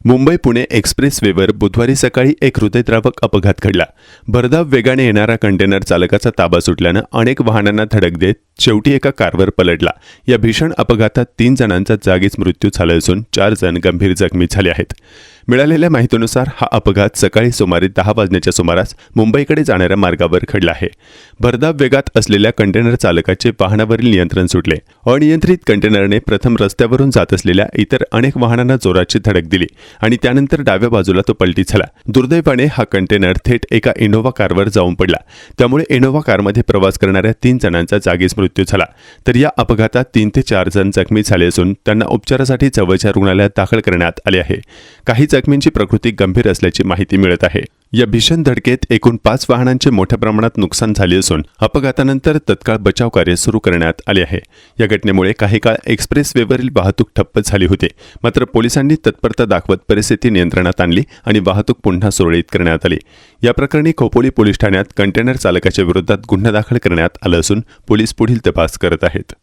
मुंबई पुणे एक्सप्रेसवेवर बुधवारी सकाळी एक हृदयद्रावक अपघात घडला। भरधाव वेगाने येणारा कंटेनर चालकाचा ताबा सुटल्यानं अनेक वाहनांना धडक देत शेवटी एका कारवर पलटला। या भीषण अपघातात 3 जणांचा जागीच मृत्यू झाला असून 4 जण गंभीर जखमी झाले आहेत। मिळालेल्या माहितीनुसार हा अपघात सकाळी सुमारे 10 वाजण्याच्या सुमारास मुंबईकडे जाणाऱ्या मार्गावर घडला आहे। भरधाव वेगात असलेल्या कंटेनर चालकाचे वाहनावरील नियंत्रण सुटले। अनियंत्रित कंटेनरने प्रथम रस्त्यावरून जात असलेल्या इतर अनेक वाहनांना जोराची धडक दिली आणि त्यानंतर डाव्या बाजूला तो पलटी झाला। दुर्दैवाने हा कंटेनर थेट एका इनोव्हा कारवर जाऊन पडला। त्यामुळे इनोव्हा कारमध्ये प्रवास करणाऱ्या 3 जणांचा जागीच मृत्यू झाला। तर या अपघातात 3 ते 4 जण जखमी झाले असून त्यांना उपचारासाठी जवळच्या रुग्णालयात दाखल करण्यात आले आहे। काही जखमींची प्रकृती गंभीर असल्याची माहिती मिळत आहे। या भीषण धडकेत एकूण 5 वाहनांचे मोठ्या प्रमाणात नुकसान झाले असून अपघातानंतर तत्काळ बचाव कार्य सुरू करण्यात आले आहे। या घटनेमुळे काही काळ एक्सप्रेसवेवरील वाहतूक ठप्प झाली होती, मात्र पोलिसांनी तत्परता दाखवत परिस्थिती नियंत्रणात आणली आणि वाहतूक पुन्हा सुरळीत करण्यात आली। या प्रकरणी खोपोली पोलीस ठाण्यात कंटेनर चालकाच्या विरोधात गुन्हा दाखल करण्यात आला असून पोलीस पुढील तपास करत आहेत।